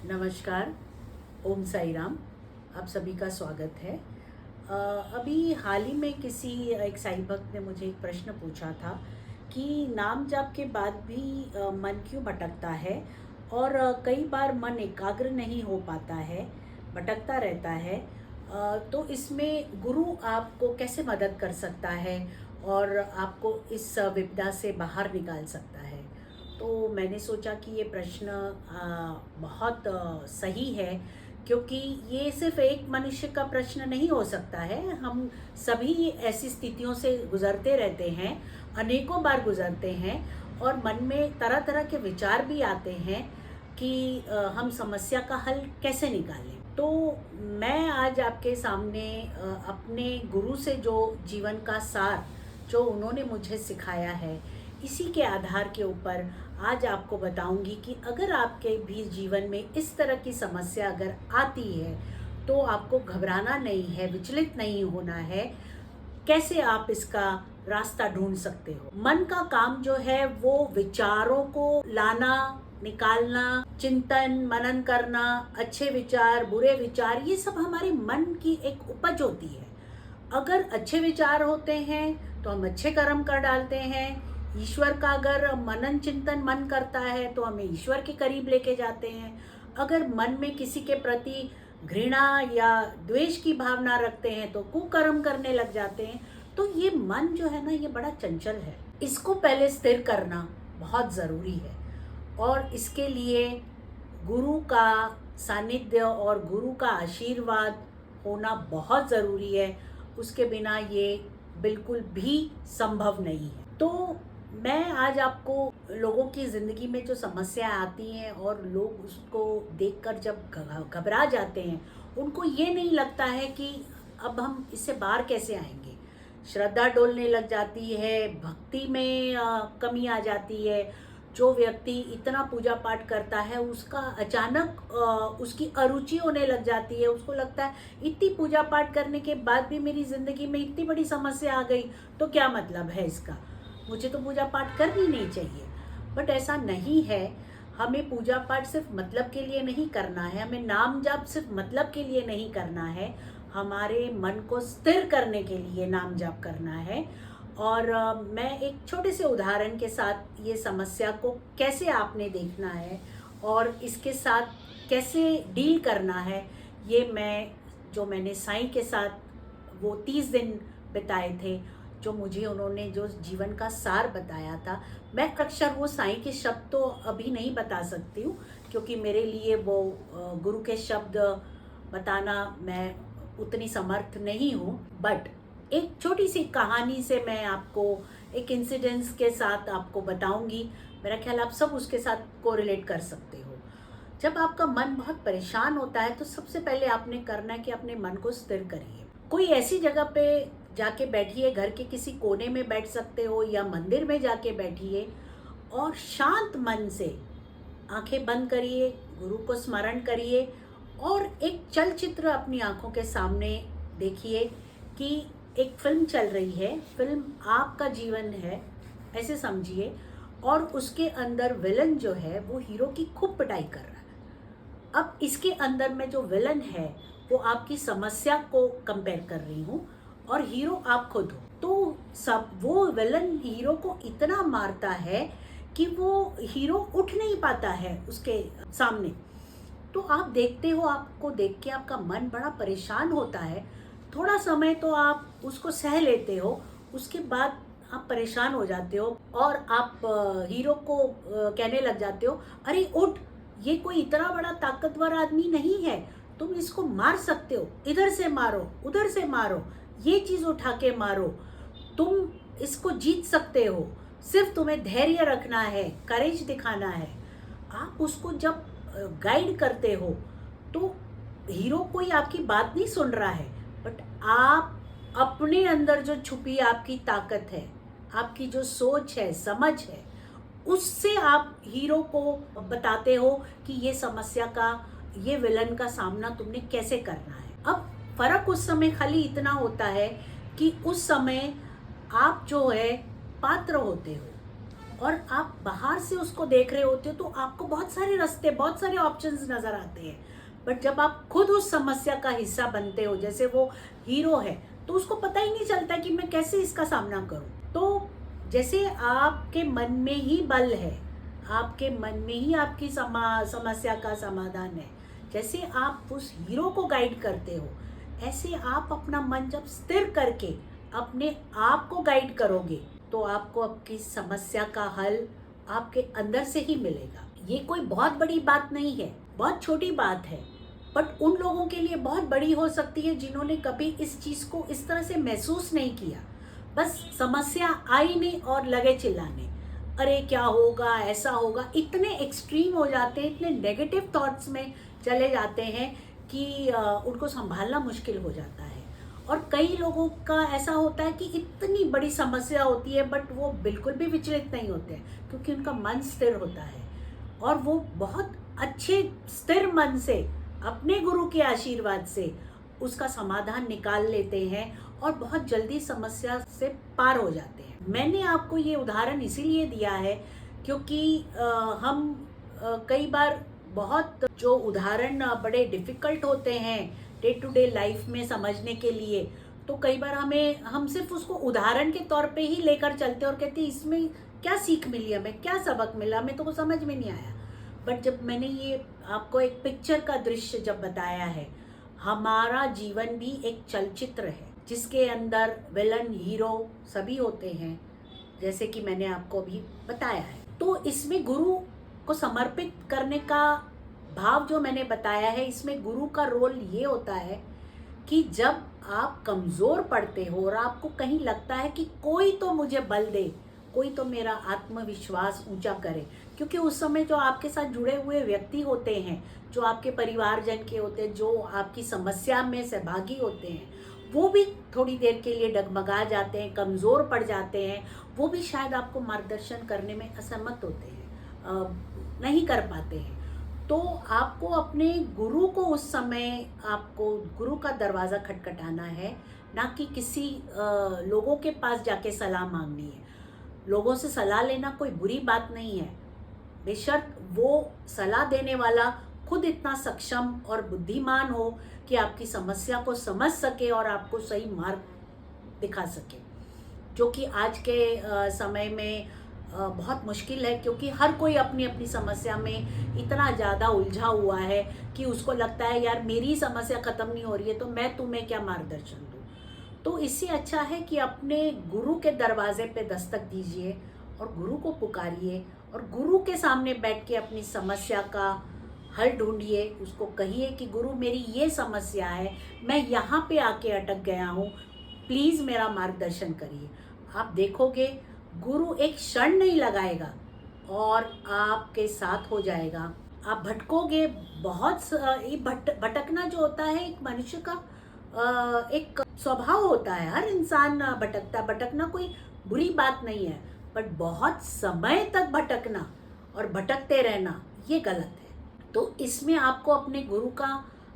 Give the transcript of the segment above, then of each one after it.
नमस्कार। ओम साई राम। आप सभी का स्वागत है। अभी हाल ही में किसी एक साईं भक्त ने मुझे एक प्रश्न पूछा था कि नाम जाप के बाद भी मन क्यों भटकता है और कई बार मन एकाग्र नहीं हो पाता है, भटकता रहता है। तो इसमें गुरु आपको कैसे मदद कर सकता है और आपको इस विपदा से बाहर निकाल सकता है। तो मैंने सोचा कि ये प्रश्न बहुत सही है, क्योंकि ये सिर्फ एक मनुष्य का प्रश्न नहीं हो सकता है। हम सभी ऐसी स्थितियों से गुजरते रहते हैं, अनेकों बार गुजरते हैं, और मन में तरह तरह के विचार भी आते हैं कि हम समस्या का हल कैसे निकालें। तो मैं आज आपके सामने अपने गुरु से जो जीवन का सार जो उन्होंने मुझे सिखाया है, इसी के आधार के ऊपर आज आपको बताऊंगी कि अगर आपके भी जीवन में इस तरह की समस्या अगर आती है तो आपको घबराना नहीं है, विचलित नहीं होना है। कैसे आप इसका रास्ता ढूंढ सकते हो। मन का काम जो है वो विचारों को लाना, निकालना, चिंतन मनन करना, अच्छे विचार बुरे विचार, ये सब हमारे मन की एक उपज होती है। अगर अच्छे विचार होते हैं तो हम अच्छे कर्म कर डालते हैं। ईश्वर का अगर मनन चिंतन मन करता है तो हमें ईश्वर के करीब लेके जाते हैं। अगर मन में किसी के प्रति घृणा या द्वेष की भावना रखते हैं तो कुकर्म करने लग जाते हैं। तो ये मन जो है ना, ये बड़ा चंचल है। इसको पहले स्थिर करना बहुत ज़रूरी है, और इसके लिए गुरु का सानिध्य और गुरु का आशीर्वाद होना बहुत ज़रूरी है। उसके बिना ये बिल्कुल भी संभव नहीं है। तो मैं आज आपको लोगों की ज़िंदगी में जो समस्या आती हैं और लोग उसको देखकर जब घबरा जाते हैं, उनको ये नहीं लगता है कि अब हम इससे बाहर कैसे आएंगे। श्रद्धा डोलने लग जाती है, भक्ति में कमी आ जाती है। जो व्यक्ति इतना पूजा पाठ करता है उसका अचानक उसकी अरुचि होने लग जाती है। उसको लगता है इतनी पूजा पाठ करने के बाद भी मेरी ज़िंदगी में इतनी बड़ी समस्या आ गई, तो क्या मतलब है इसका, मुझे तो पूजा पाठ करनी नहीं चाहिए। बट ऐसा नहीं है। हमें पूजा पाठ सिर्फ मतलब के लिए नहीं करना है, हमें नाम जाप सिर्फ मतलब के लिए नहीं करना है, हमारे मन को स्थिर करने के लिए नाम जाप करना है। और मैं एक छोटे से उदाहरण के साथ ये समस्या को कैसे आपने देखना है और इसके साथ कैसे डील करना है, ये मैंने साईं के साथ वो 30 दिन बिताए थे, जो मुझे उन्होंने जो जीवन का सार बताया था। मैं अक्सर वो साईं के शब्द तो अभी नहीं बता सकती हूँ, क्योंकि मेरे लिए वो गुरु के शब्द बताना मैं उतनी समर्थ नहीं हूँ। बट एक छोटी सी कहानी से मैं आपको एक इंसिडेंस के साथ आपको बताऊंगी। मेरा ख्याल आप सब उसके साथ कोरिलेट कर सकते हो। जब आपका मन बहुत परेशान होता है तो सबसे पहले आपने करना है कि अपने मन को स्थिर करिए। कोई ऐसी जगह पे जाके बैठिए, घर के किसी कोने में बैठ सकते हो या मंदिर में जाके बैठिए, और शांत मन से आंखें बंद करिए, गुरु को स्मरण करिए, और एक चलचित्र अपनी आंखों के सामने देखिए कि एक फिल्म चल रही है। फिल्म आपका जीवन है ऐसे समझिए, और उसके अंदर विलन जो है वो हीरो की खूब पिटाई कर रहा है। अब इसके अंदर में जो विलन है वो आपकी समस्या को कंपेयर कर रही हूँ, और हीरो आप खुद हो। तो सब वो विलन हीरो को इतना मारता है कि वो हीरो उठ नहीं पाता है उसके सामने। तो आप देखते हो, आपको देख के आपका मन बड़ा परेशान होता है। थोड़ा समय तो आप उसको सह लेते हो, उसके बाद आप परेशान हो जाते हो और आप हीरो को कहने लग जाते हो, अरे उठ, ये कोई इतना बड़ा ताकतवर आदमी नहीं है, तुम इसको मार सकते हो, इधर से मारो उधर से मारो, ये चीज़ उठा के मारो, तुम इसको जीत सकते हो, सिर्फ तुम्हें धैर्य रखना है, करेज दिखाना है। आप उसको जब गाइड करते हो तो हीरो कोई आपकी बात नहीं सुन रहा है, बट आप अपने अंदर जो छुपी आपकी ताकत है, आपकी जो सोच है, समझ है, उससे आप हीरो को बताते हो कि ये समस्या का, ये विलन का सामना तुमने कैसे करना है। अब फर्क उस समय खाली इतना होता है कि उस समय आप जो है पात्र होते हो, और आप बाहर से उसको देख रहे होते हो तो आपको बहुत सारे रास्ते, बहुत सारे ऑप्शंस नज़र आते हैं। बट जब आप खुद उस समस्या का हिस्सा बनते हो, जैसे वो हीरो है, तो उसको पता ही नहीं चलता कि मैं कैसे इसका सामना करूं। तो जैसे आपके मन में ही बल है, आपके मन में ही आपकी समस्या का समाधान है, जैसे आप उस हीरो को गाइड करते हो, ऐसे आप अपना मन जब स्थिर करके अपने आप को गाइड करोगे तो आपको आपकी समस्या का हल आपके अंदर से ही मिलेगा। ये कोई बहुत बड़ी बात नहीं है, बहुत छोटी बात है, बट उन लोगों के लिए बहुत बड़ी हो सकती है जिन्होंने कभी इस चीज़ को इस तरह से महसूस नहीं किया। बस समस्या आई नहीं और लगे चिल्लाने, अरे क्या होगा, ऐसा होगा, इतने एक्सट्रीम हो जाते हैं, इतने नेगेटिव थॉट्स में चले जाते हैं कि उनको संभालना मुश्किल हो जाता है। और कई लोगों का ऐसा होता है कि इतनी बड़ी समस्या होती है बट वो बिल्कुल भी विचलित नहीं होते हैं, क्योंकि उनका मन स्थिर होता है और वो बहुत अच्छे स्थिर मन से अपने गुरु के आशीर्वाद से उसका समाधान निकाल लेते हैं और बहुत जल्दी समस्या से पार हो जाते हैं। मैंने आपको ये उदाहरण इसीलिए दिया है क्योंकि हम कई बार बहुत जो उदाहरण बड़े डिफ़िकल्ट होते हैं डे टू डे लाइफ में समझने के लिए, तो कई बार हम सिर्फ उसको उदाहरण के तौर पे ही लेकर चलते और कहते इसमें क्या सीख मिली, हमें क्या सबक मिला, हमें तो वो समझ में नहीं आया। बट जब मैंने ये आपको एक पिक्चर का दृश्य जब बताया है, हमारा जीवन भी एक चलचित्र है जिसके अंदर विलन हीरो सभी होते हैं, जैसे कि मैंने आपको अभी बताया है। तो इसमें गुरु को समर्पित करने का भाव जो मैंने बताया है, इसमें गुरु का रोल ये होता है कि जब आप कमज़ोर पड़ते हो और आपको कहीं लगता है कि कोई तो मुझे बल दे, कोई तो मेरा आत्मविश्वास ऊंचा करे, क्योंकि उस समय जो आपके साथ जुड़े हुए व्यक्ति होते हैं, जो आपके परिवारजन के होते हैं, जो आपकी समस्या में सहभागी होते हैं, वो भी थोड़ी देर के लिए डगमगा जाते हैं, कमज़ोर पड़ जाते हैं, वो भी शायद आपको मार्गदर्शन करने में असमर्थ होते हैं, नहीं कर पाते हैं। तो आपको अपने गुरु को उस समय आपको गुरु का दरवाज़ा खटखटाना है, ना कि किसी लोगों के पास जाके सलाह मांगनी है। लोगों से सलाह लेना कोई बुरी बात नहीं है, बेशर्त वो सलाह देने वाला खुद इतना सक्षम और बुद्धिमान हो कि आपकी समस्या को समझ सके और आपको सही मार्ग दिखा सके, जो कि आज के समय में बहुत मुश्किल है, क्योंकि हर कोई अपनी अपनी समस्या में इतना ज़्यादा उलझा हुआ है कि उसको लगता है यार मेरी समस्या ख़त्म नहीं हो रही है तो मैं तुम्हें क्या मार्गदर्शन दूँ। तो इससे अच्छा है कि अपने गुरु के दरवाजे पे दस्तक दीजिए और गुरु को पुकारिए और गुरु के सामने बैठ के अपनी समस्या का हल ढूंढिए। उसको कहिए कि गुरु मेरी ये समस्या है, मैं यहाँ पे आके अटक गया हूँ, प्लीज़ मेरा मार्गदर्शन करिए। आप देखोगे गुरु एक क्षण नहीं लगाएगा और आपके साथ हो जाएगा। आप भटकोगे बहुत, ये भटकना जो होता है एक मनुष्य का एक स्वभाव होता है, हर इंसान भटकता है। भटकना कोई बुरी बात नहीं है, बट बहुत समय तक भटकना और भटकते रहना ये गलत है। तो इसमें आपको अपने गुरु का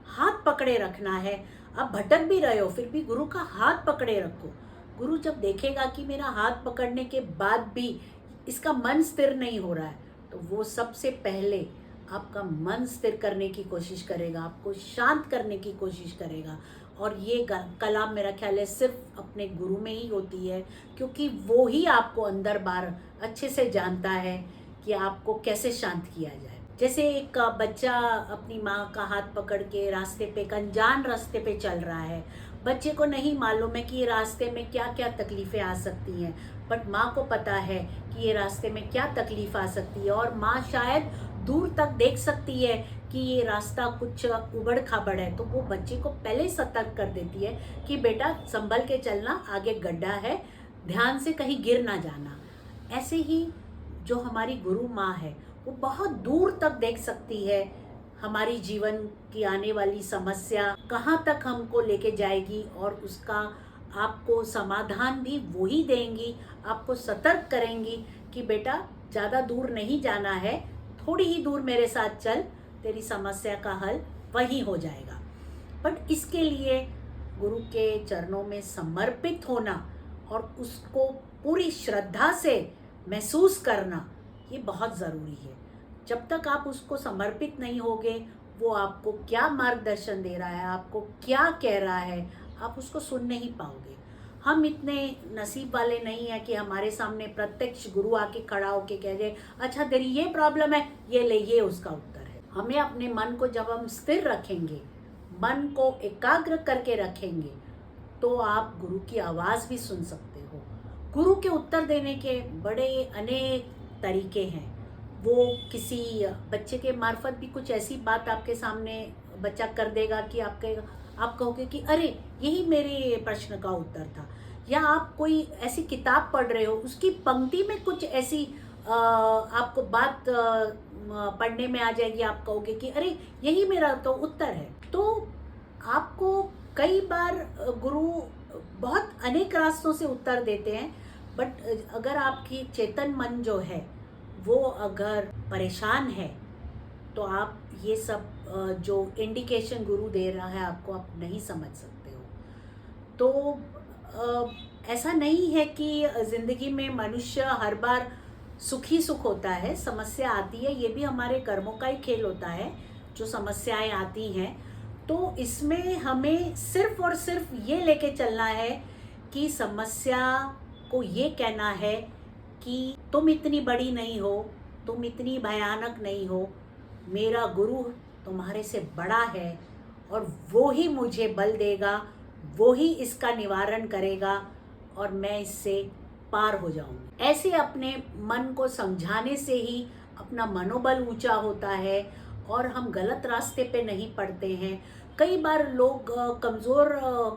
हाथ पकड़े रखना है। आप भटक भी रहे हो फिर भी गुरु का हाथ पकड़े रखो। गुरु जब देखेगा कि मेरा हाथ पकड़ने के बाद भी इसका मन स्थिर नहीं हो रहा है, तो वो सबसे पहले आपका मन स्थिर करने की कोशिश करेगा, आपको शांत करने की कोशिश करेगा। और ये कला मेरा ख्याल है सिर्फ अपने गुरु में ही होती है, क्योंकि वो ही आपको अंदर बाहर अच्छे से जानता है कि आपको कैसे शांत किया जाए। जैसे एक बच्चा अपनी माँ का हाथ पकड़ के रास्ते पे, एक अनजान रास्ते पे चल रहा है, बच्चे को नहीं मालूम है कि ये रास्ते में क्या क्या तकलीफ़ें आ सकती हैं, बट माँ को पता है कि ये रास्ते में क्या तकलीफ़ आ सकती है और माँ शायद दूर तक देख सकती है कि ये रास्ता कुछ उबड़ खाबड़ है, तो वो बच्चे को पहले ही सतर्क कर देती है कि बेटा संभल के चलना, आगे गड्ढा है, ध्यान से कहीं गिर ना जाना। ऐसे ही जो हमारी गुरु माँ है वो बहुत दूर तक देख सकती है हमारी जीवन की आने वाली समस्या कहाँ तक हमको लेके जाएगी, और उसका आपको समाधान भी वही देंगी, आपको सतर्क करेंगी कि बेटा ज़्यादा दूर नहीं जाना है, थोड़ी ही दूर मेरे साथ चल, तेरी समस्या का हल वहीं हो जाएगा। बट इसके लिए गुरु के चरणों में समर्पित होना और उसको पूरी श्रद्धा से महसूस करना, ये बहुत ज़रूरी है। जब तक आप उसको समर्पित नहीं होगे, वो आपको क्या मार्गदर्शन दे रहा है, आपको क्या कह रहा है, आप उसको सुन नहीं पाओगे। हम इतने नसीब वाले नहीं हैं कि हमारे सामने प्रत्यक्ष गुरु आके खड़ा होके कह दे, अच्छा तेरी ये प्रॉब्लम है, ये ले, ये उसका उत्तर है। हमें अपने मन को जब हम स्थिर रखेंगे, मन को एकाग्र करके रखेंगे, तो आप गुरु की आवाज़ भी सुन सकते हो। गुरु के उत्तर देने के बड़े अनेक तरीके हैं। वो किसी बच्चे के मार्फत भी कुछ ऐसी बात आपके सामने बच्चा कर देगा कि आप कहोगे कि अरे यही मेरे प्रश्न का उत्तर था। या आप कोई ऐसी किताब पढ़ रहे हो, उसकी पंक्ति में कुछ ऐसी आपको बात पढ़ने में आ जाएगी, आप कहोगे कि अरे यही मेरा तो उत्तर है। तो आपको कई बार गुरु बहुत अनेक रास्तों से उत्तर देते हैं, बट अगर आपकी चेतन मन जो है वो अगर परेशान है, तो आप ये सब जो इंडिकेशन गुरु दे रहा है आपको, आप नहीं समझ सकते हो। तो ऐसा नहीं है कि ज़िंदगी में मनुष्य हर बार सुखी सुख होता है, समस्या आती है, ये भी हमारे कर्मों का ही खेल होता है जो समस्याएं आती हैं। तो इसमें हमें सिर्फ और सिर्फ ये लेके चलना है कि समस्या को ये कहना है कि तुम इतनी बड़ी नहीं हो, तुम इतनी भयानक नहीं हो, मेरा गुरु तुम्हारे से बड़ा है और वो ही मुझे बल देगा, वो ही इसका निवारण करेगा और मैं इससे पार हो जाऊंगी। ऐसे अपने मन को समझाने से ही अपना मनोबल ऊंचा होता है और हम गलत रास्ते पे नहीं पड़ते हैं। कई बार लोग कमज़ोर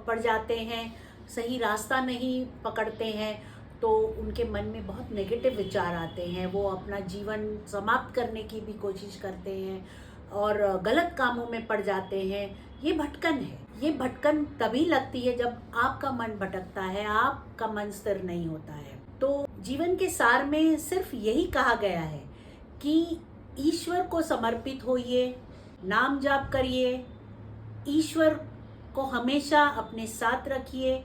पड़ जाते हैं, सही रास्ता नहीं पकड़ते हैं, तो उनके मन में बहुत नेगेटिव विचार आते हैं, वो अपना जीवन समाप्त करने की भी कोशिश करते हैं और गलत कामों में पड़ जाते हैं। ये भटकन है। ये भटकन तभी लगती है जब आपका मन भटकता है, आपका मन स्थिर नहीं होता है। तो जीवन के सार में सिर्फ यही कहा गया है कि ईश्वर को समर्पित होइए, नाम जाप करिए, ईश्वर को हमेशा अपने साथ रखिए।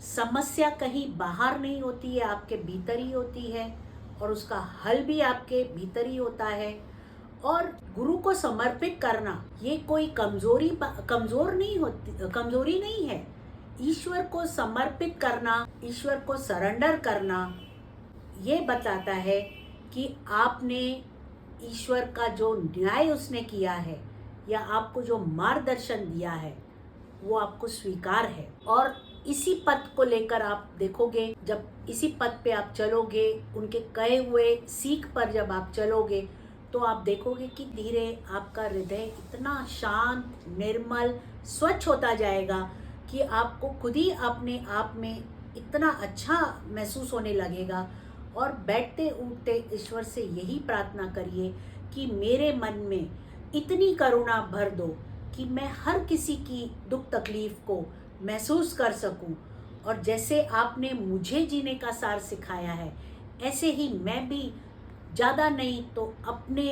समस्या कहीं बाहर नहीं होती है, आपके भीतर ही होती है और उसका हल भी आपके भीतर ही होता है। और गुरु को समर्पित करना ये कोई कमजोरी नहीं है। ईश्वर को समर्पित करना, ईश्वर को सरेंडर करना, ये बताता है कि आपने ईश्वर का जो न्याय उसने किया है या आपको जो मार्गदर्शन दिया है वो आपको स्वीकार है। और इसी पथ को लेकर आप देखोगे, जब इसी पथ पे आप चलोगे, उनके कहे हुए सीख पर जब आप चलोगे, तो आप देखोगे कि धीरे आपका हृदय इतना शांत, निर्मल, स्वच्छ होता जाएगा कि आपको खुद ही अपने आप में इतना अच्छा महसूस होने लगेगा। और बैठते उठते ईश्वर से यही प्रार्थना करिए कि मेरे मन में इतनी करुणा भर दो कि मैं हर किसी की दुख तकलीफ को महसूस कर सकूं, और जैसे आपने मुझे जीने का सार सिखाया है, ऐसे ही मैं भी ज़्यादा नहीं तो अपने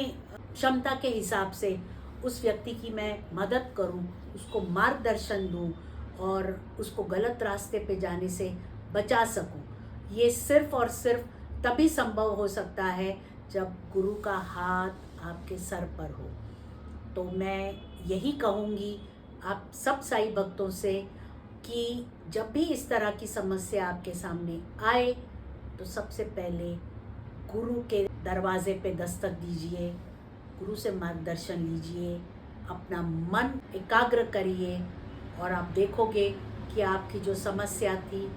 क्षमता के हिसाब से उस व्यक्ति की मैं मदद करूं, उसको मार्गदर्शन दूं और उसको गलत रास्ते पे जाने से बचा सकूं। ये सिर्फ और सिर्फ तभी संभव हो सकता है जब गुरु का हाथ आपके सर पर हो। तो मैं यही कहूँगी आप सब साईं भक्तों से कि जब भी इस तरह की समस्या आपके सामने आए, तो सबसे पहले गुरु के दरवाजे पे दस्तक दीजिए, गुरु से मार्गदर्शन लीजिए, अपना मन एकाग्र करिए और आप देखोगे कि आपकी जो समस्या थी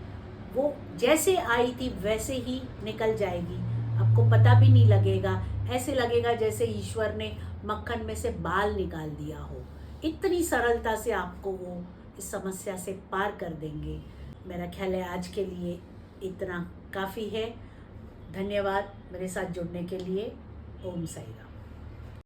वो जैसे आई थी वैसे ही निकल जाएगी। आपको पता भी नहीं लगेगा, ऐसे लगेगा जैसे ईश्वर ने मक्खन में से बाल निकाल दिया हो। इतनी सरलता से आपको वो इस समस्या से पार कर देंगे। मेरा ख्याल है आज के लिए इतना काफ़ी है। धन्यवाद मेरे साथ जुड़ने के लिए। ओम साई राम।